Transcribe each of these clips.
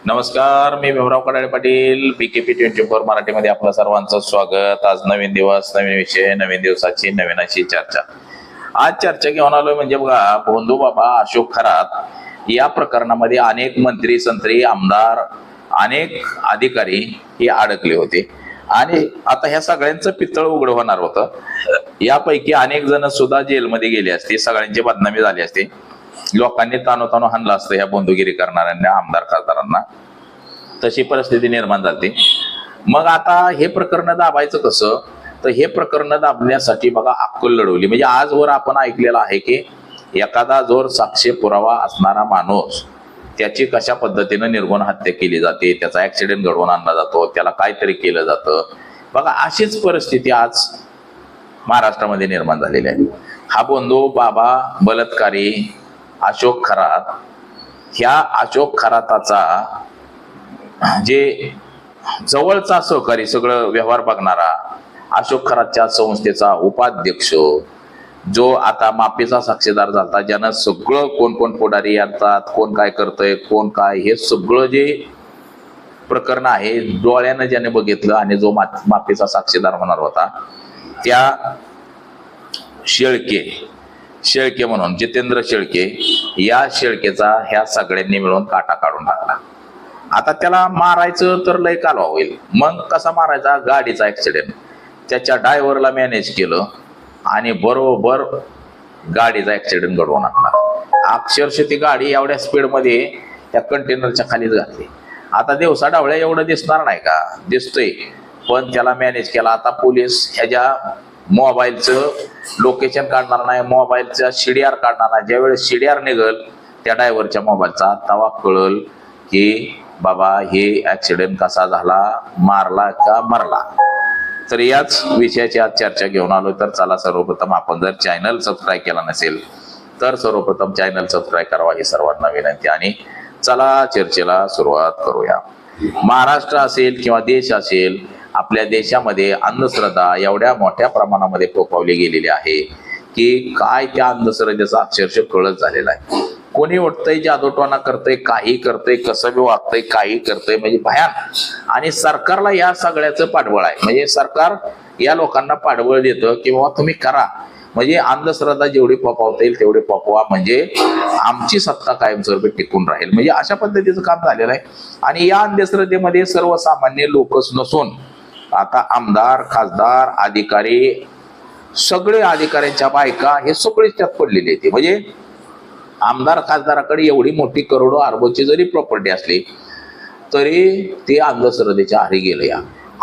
नमस्कार, मी भीमराव कडाळे पाटील, BKP 24 मराठीमध्ये आपलं सर्वांचं स्वागत. आज नवीन दिवस, नवीन विषय, नवीन दिवसाची नवीन अशी चर्चा. आज चर्चा घेऊन आलोय म्हणजे बघा, भोंदूबाबा अशोक खरात या प्रकरणामध्ये अनेक मंत्री, संत्री, आमदार, अनेक अधिकारी हे अडकले होते आणि आता ह्या सगळ्यांचं पितळ उघड होणार होतं. यापैकी अनेक जण सुद्धा जेलमध्ये गेले असते, सगळ्यांची बदनामी झाली असते, लोकांनी ताणोताणो हाणलं असतं ह्या बंधुगिरी करणाऱ्यांना, आमदार खासदारांना. तशी परिस्थिती निर्माण झाली. मग आता हे प्रकरण दाबायचं कसं, तर हे प्रकरण दाबण्यासाठी बघा अक्कल लढवली. म्हणजे आजवर आपण ऐकलेलं आहे की एखादा जोर साक्ष पुरावा असणारा माणूस, त्याची कशा पद्धतीनं निर्गुण हत्या केली जाते, त्याचा ऍक्सिडेंट घडवून आणला जातो, त्याला काहीतरी केलं जातं. बघा अशीच परिस्थिती आज महाराष्ट्रामध्ये निर्माण झालेली आहे. हा बंधू बाबा बलात्कारी अशोक खरात, ह्या अशोक खराताचा जे जवळचा सहकारी, सगळं व्यवहार बघणारा, अशोक खरातच्या संस्थेचा उपाध्यक्ष, जो आता माफीचा साक्षीदार झाला, ज्यानं सगळं कोण कोण पुढारी येतात, कोण काय करतंय, कोण काय, हे सगळं जे प्रकरण आहे डोळ्यानं ज्याने बघितलं आणि जो माफीचा साक्षीदार होणार होता, त्या शेळके म्हणून जितेंद्र शेळके, या शेळकेचा ह्या सगळ्यांनी मिळून काटा काढून टाकला. आता त्याला मारायचं तर लय कालवा होईल. मग कसा मारायचा, गाडीचा ऍक्सिडेंट, त्याच्या ड्रायव्हरला मॅनेज केलं आणि बरोबर गाडीचा ऍक्सिडेंट घडवून आणला. अक्षरशः ती गाडी एवढ्या स्पीडमध्ये त्या कंटेनरच्या खालीच घातली. आता दिवसा डावळ्या एवढं दिसणार नाही का, दिसतोय, पण त्याला मॅनेज केला. आता पोलीस ह्याच्या मोबाईलचं लोकेशन काढणार नाही, मोबाईलचा CDR काढणार नाही. ज्यावेळेस CDR निघल त्या ड्रायव्हरच्या मोबाईलचा, तेव्हा कळल की बाबा हे ऍक्सिडेंट कसा झाला, मारला का मरला. तर याच विषयाची आज चर्चा घेऊन आलो. तर चला, सर्वप्रथम आपण जर चॅनल सबस्क्राईब केला नसेल तर सर्वप्रथम चॅनल सबस्क्राईब करावा, ही सर्वांना विनंती. आणि चला चर्चेला सुरुवात करूया. महाराष्ट्र असेल किंवा देश असेल, आपल्या देशामध्ये अंधश्रद्धा एवढ्या मोठ्या प्रमाणामध्ये फोफावली गेलेली आहे की काय त्या अंधश्रद्धेचा अक्षरशः कळत झालेला आहे. कोणी वाटतंय जादूटोना करतंय, काही करतंय, कसं बी वागतंय, काही करतंय, म्हणजे भयान. आणि सरकारला या सगळ्याचं पाठबळ आहे. म्हणजे सरकार या लोकांना पाठबळ देतं की बाबा तुम्ही करा, म्हणजे अंधश्रद्धा जेवढी फोफावता येईल तेवढी फोफवा, म्हणजे आमची सत्ता कायमस्वरूपी टिकून राहील. म्हणजे अशा पद्धतीचं काम झालेलं आहे. आणि या अंधश्रद्धेमध्ये सर्वसामान्य लोकच नसून आता आमदार, खासदार, अधिकारी, सगळे अधिकाऱ्यांच्या बायका हे सगळेच त्यात पडलेले आहेत. म्हणजे आमदार खासदाराकडे एवढी मोठी करोडो अरबोची जरी प्रॉपर्टी असली तरी ते अंधश्रद्धेच्या आहारी गेले. या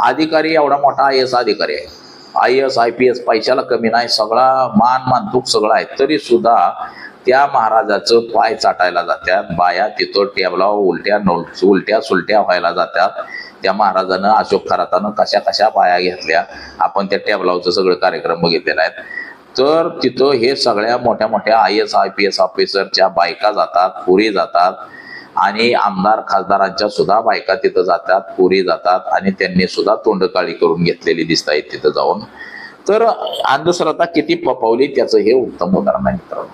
अधिकारी एवढा मोठा IAS अधिकारी आहे, IAS IPS पैशाला कमी नाही, सगळा मान मानतूक सगळं आहे, तरी सुद्धा त्या महाराजाचं पाय चाटायला जातात बाया. तिथं टेबला उलट्या सुलट्या व्हायला जातात. त्या महाराजानं, अशोक खरातानं कशा कशा पाया घेतल्या, आपण त्या टेबलावचं सगळं कार्यक्रम बघितलेला आहेत. तर तिथं हे सगळ्या मोठ्या मोठ्या IAS IPS ऑफिसरच्या बायका जातात, पुरी जातात, आणि आमदार खासदारांच्या सुद्धा बायका तिथं जातात, पुरी जातात, आणि त्यांनी सुद्धा तोंड काळी करून घेतलेली दिसत आहेत तिथं जाऊन. तर अंधश्रद्धा किती पपवली त्याचं हे उत्तम उदाहरण आहे मित्रांनो.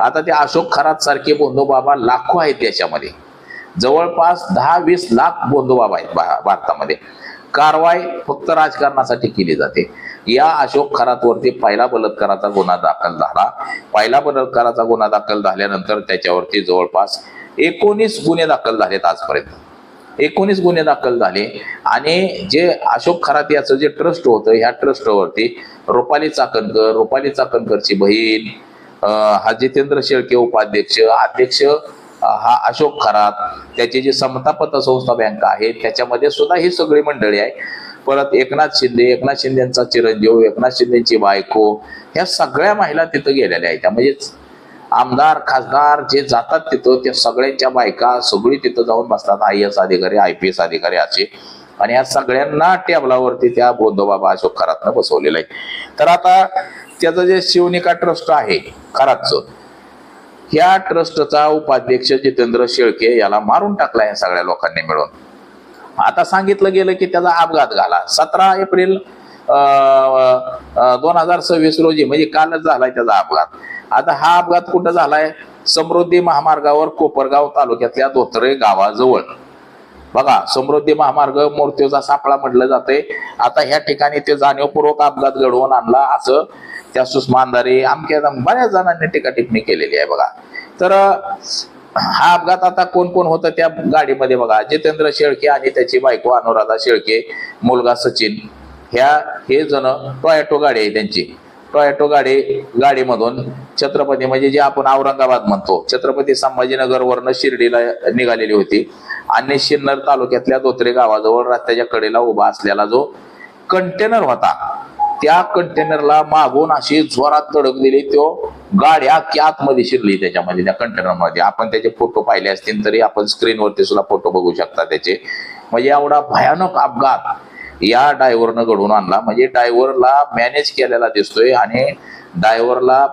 आता ते अशोक खरात सारखे बंधुबाबा लाखो आहेत देशामध्ये, जवळपास 10-20 लाख बंधुबाबा आहेत भारतामध्ये. कारवाई फक्त राजकारणासाठी केली जाते. या अशोक खरातवरती पहिला बलात्काराचा गुन्हा दाखल झाला. पहिला बलात्काराचा गुन्हा दाखल झाल्यानंतर त्याच्यावरती जवळपास 19 गुन्हे दाखल झालेत आजपर्यंत. 19 गुन्हे दाखल झाले. आणि जे अशोक खरात याचं जे ट्रस्ट होतं, ह्या ट्रस्टवरती रुपाली चाकणकरची बहीण, हा जितेंद्र शेळके उपाध्यक्ष, अध्यक्ष हा अशोक खरात, त्याची जी समता पतसंस्था बँक आहे त्याच्यामध्ये सुद्धा ही सगळी मंडळी आहे. परत एकनाथ शिंदेचा चिरंजीव, एकनाथ शिंदेची बायको, ह्या सगळ्या महिला तिथं गेलेल्या आहेत. म्हणजे आमदार खासदार जे जातात तिथं, त्या सगळ्यांच्या बायका सगळी तिथं जाऊन बसतात, IAS अधिकारी IPS अधिकारी असे. आणि या सगळ्यांना टेबलावरती त्या बंधुबाबा अशोक खरातनं बसवलेलं आहे. तर आता त्याचं जे शिवनिका ट्रस्ट आहे खरातचं, ह्या ट्रस्टचा उपाध्यक्ष जितेंद्र शेळके याला मारून टाकला या सगळ्या लोकांनी मिळून. आता सांगितलं गेलं की त्याचा अपघात झाला 17 एप्रिल 2026 रोजी, म्हणजे कालच झालाय त्याचा अपघात. आता हा अपघात कुठं झालाय, समृद्धी महामार्गावर कोपरगाव तालुक्यातल्या धोत्रे गावाजवळ बघा, समृद्धी महामार्ग मूर्तीचा सापळा म्हटलं जाते. आता ह्या ठिकाणी ते जाणीवपूर्वक अपघात घडवून आणला असं त्या सुषमा अंधारे आमच्या बऱ्याच जणांनी टीका टिप्पणी केलेली आहे बघा. तर हा अपघात आता कोण कोण होतं त्या गाडीमध्ये बघा, जितेंद्र शेळके आणि त्याची बायको अनुराधा शेळके, मुलगा सचिन, हे जण टोयोटो गाडी आहे त्यांची. टोयोटो गाडीमधून छत्रपती म्हणजे जे आपण औरंगाबाद म्हणतो, छत्रपती संभाजीनगर वरनं शिर्डीला निघालेली होती आणि सिन्नर तालुक्यातल्या धोत्रे गावाजवळ रस्त्याच्या कडेला उभा असलेला जो कंटेनर होता, त्या कंटेनरला मागून अशी जोरात धडक दिली. तो गाडी अख्खी आतमध्ये शिरली त्याच्यामध्ये, त्या कंटेनरमध्ये. आपण त्याचे फोटो पाहिले असतील तरी आपण स्क्रीनवरती सुद्धा फोटो बघू शकता त्याचे. म्हणजे एवढा भयानक अपघात या ड्रायव्हरनं घडवून आणला. म्हणजे ड्रायव्हरला मॅनेज केलेला दिसतोय आणि ड्रायव्हरला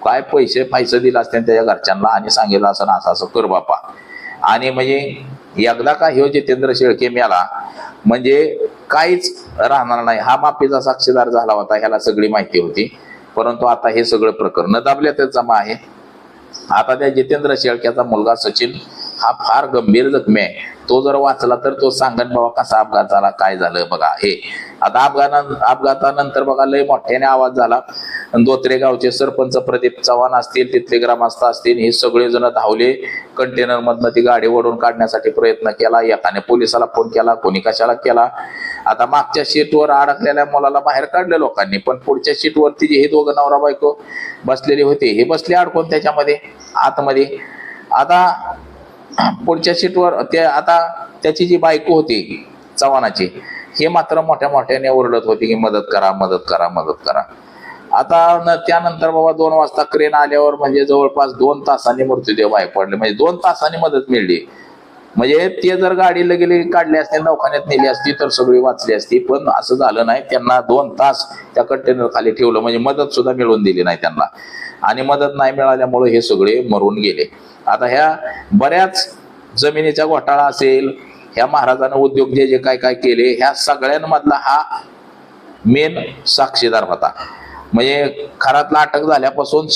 काय पैसे दिला असते त्याच्या घरच्यांना आणि सांगितलं असं असं असं कर बापा. आणि म्हणजे एकदा का ह्यो जितेंद्र शेळके मेला म्हणजे काहीच राहणार नाही. हा माफीचा साक्षीदार झाला होता, ह्याला सगळी माहिती होती. परंतु आता हे सगळं प्रकरण दाबल्यातच जमा आहे. आता त्या जितेंद्र शेळक्याचा मुलगा सचिन हा फार गंभीर जखमी आहे. तो जर वाचला तर तो सांगन बाबा कसा अपघात झाला, काय झालं बघा. हे आता अपघातानंतर बघा लय मोठ्याने आवाज झाला. धोत्रे गावचे सरपंच प्रदीप चव्हाण असतील, तिथले ग्रामस्थ असतील, हे सगळे जण धावले. कंटेनर मधनं ती गाडी ओढून काढण्यासाठी प्रयत्न केला. एकाने पोलिसाला फोन केला, कोणी कशाला केला. आता मागच्या सीटवर अडकलेल्या मुलाला बाहेर काढले लोकांनी, पण पुढच्या सीटवरती जे हे दोघं नवरा बायको बसलेले होते हे बसले अडकून त्याच्यामध्ये आतमध्ये. आता पुढच्या सीटवर आता त्याची जी बायको होती चव्हाणाची, हे मात्र मोठ्या मोठ्याने ओरडत होती की मदत करा मदत करा मदत करा. आता त्यानंतर बाबा 2 वाजता क्रेन आल्यावर म्हणजे जवळपास 2 तासांनी मृत्यूदेह बाहेर पडले. म्हणजे 2 तासांनी मदत मिळली. म्हणजे ते जर गाडी लगेली काढली असते, दवाखान्यात नेली असती तर सगळी वाचली असती. पण असं झालं नाही. त्यांना 2 तास त्या कंटेनर खाली ठेवलं, म्हणजे मदत सुद्धा मिळवून दिली नाही त्यांना. आणि मदत नाही मिळाल्यामुळे हे सगळे मरून गेले. आता ह्या बऱ्याच जमिनीचा घोटाळा असेल, ह्या महाराजांना उद्योग जे काय काय केले, ह्या सगळ्यांमधला हा मेन साक्षीदार होता. म्हणजे खरातला अटक झाल्यापासून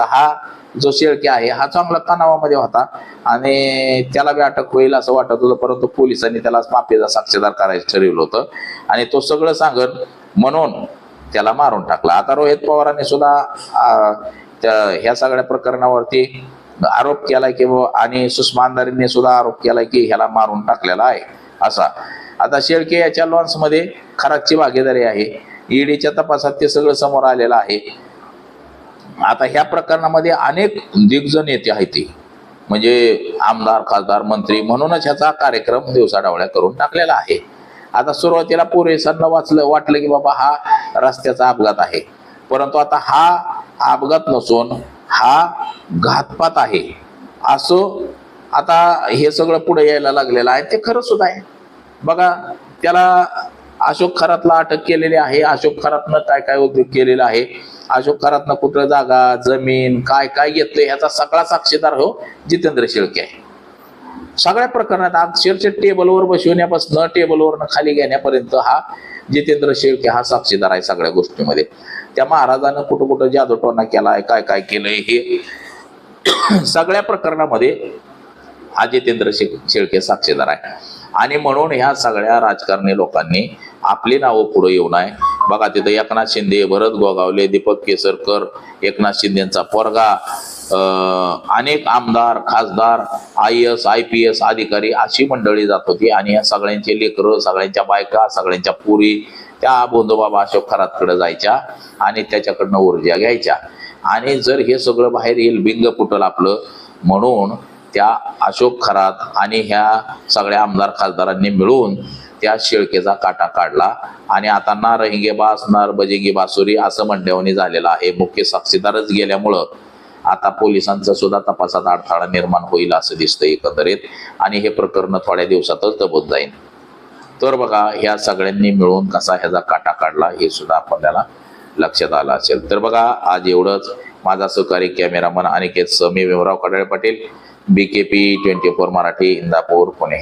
हा जो शेळके आहे हा चांगला तणावामध्ये होता आणि त्याला बी अटक होईल असं वाटत होतं. परंतु पोलिसांनी त्याला माफीचा साक्षीदार करायचं ठरवलं होतं आणि तो सगळं सांगन म्हणून त्याला मारून टाकला. आता रोहित पवारांनी सुद्धा ह्या सगळ्या प्रकरणावरती आरोप केलाय की आणि सुषमा अंधारेंनी सुद्धा आरोप केलाय की ह्याला मारून टाकलेला आहे असा. आता शेळके याच्या लॉन्स मध्ये खरातची भागीदारी आहे. ईडीच्या तपासात ते सगळं समोर आलेलं आहे. आता ह्या प्रकरणामध्ये अनेक दिग्गज नेते आहेत, म्हणजे आमदार खासदार मंत्री, म्हणूनच ह्याचा कार्यक्रम दिवसाढवळ्या करून टाकलेला आहे. आता सुरुवातीला पोलिसांना वाटलं की बाबा हा रस्त्याचा अपघात आहे, परंतु आता हा अपघात नसून हा घातपात आहे असं आता हे सगळं पुढे यायला लागलेलं आहे. ते खरं सुद्धा आहे बघा. त्याला अशोक खरातला अटक केलेली आहे. अशोक खरातनं काय काय उद्योग केलेला आहे, अशोक खरातनं कुठं जागा जमीन काय काय घेतलंय ह्याचा सगळा साक्षीदार हो जितेंद्र शेळके आहे. सगळ्या प्रकरणात अक्षरशः टेबलवर बसवण्यापासून टेबलवरनं खाली घेण्यापर्यंत हा जितेंद्र शेळके हा साक्षीदार आहे सगळ्या गोष्टीमध्ये. त्या महाराजानं कुठं कुठं जादूटोना केलाय, काय काय केलंय, हे सगळ्या प्रकरणामध्ये हा जितेंद्र शेळके साक्षीदार आहे. आणि म्हणून ह्या सगळ्या राजकारणी लोकांनी आपली नावं पुढे येऊ नये. बघा तिथं एकनाथ शिंदे, भरत गोगावले, दीपक केसरकर, एकनाथ शिंदेचा पोरगा, अनेक आमदार खासदार, IAS IPS अधिकारी अशी मंडळी जात होती आणि या सगळ्यांचे लेकरं, सगळ्यांच्या बायका, सगळ्यांच्या पुरी त्या बोंदोबाबा अशोक खरातकडे जायच्या आणि त्याच्याकडनं ऊर्जा घ्यायच्या. आणि जर हे सगळं बाहेर येईल, बिंग फुटल आपलं, म्हणून त्या अशोक खरात आणि ह्या सगळ्या आमदार खासदारांनी मिळून त्या शेळकेचा काटा काढला. आणि आता ना रहिंगे बास ना बजेंगी बासुरी असं म्हणण्यावनी झालेलं आहे. मुख्य साक्षीदारच गेल्यामुळं आता पोलिसांचा सुद्धा तपासात अडथळा निर्माण होईल असं दिसतं एकंदरीत. आणि हे प्रकरण थोड्या दिवसातच दबून जाईल. तर बघा ह्या सगळ्यांनी मिळून कसा ह्याचा काटा काढला हे सुद्धा आपल्याला लक्षात आलं असेल. तर बघा आज एवढंच. माझा सहकारी कॅमेरामन अनिकेत मी विमराव कडाळे पाटील, BKP 24 मराठी, इंदापूर, पुणे.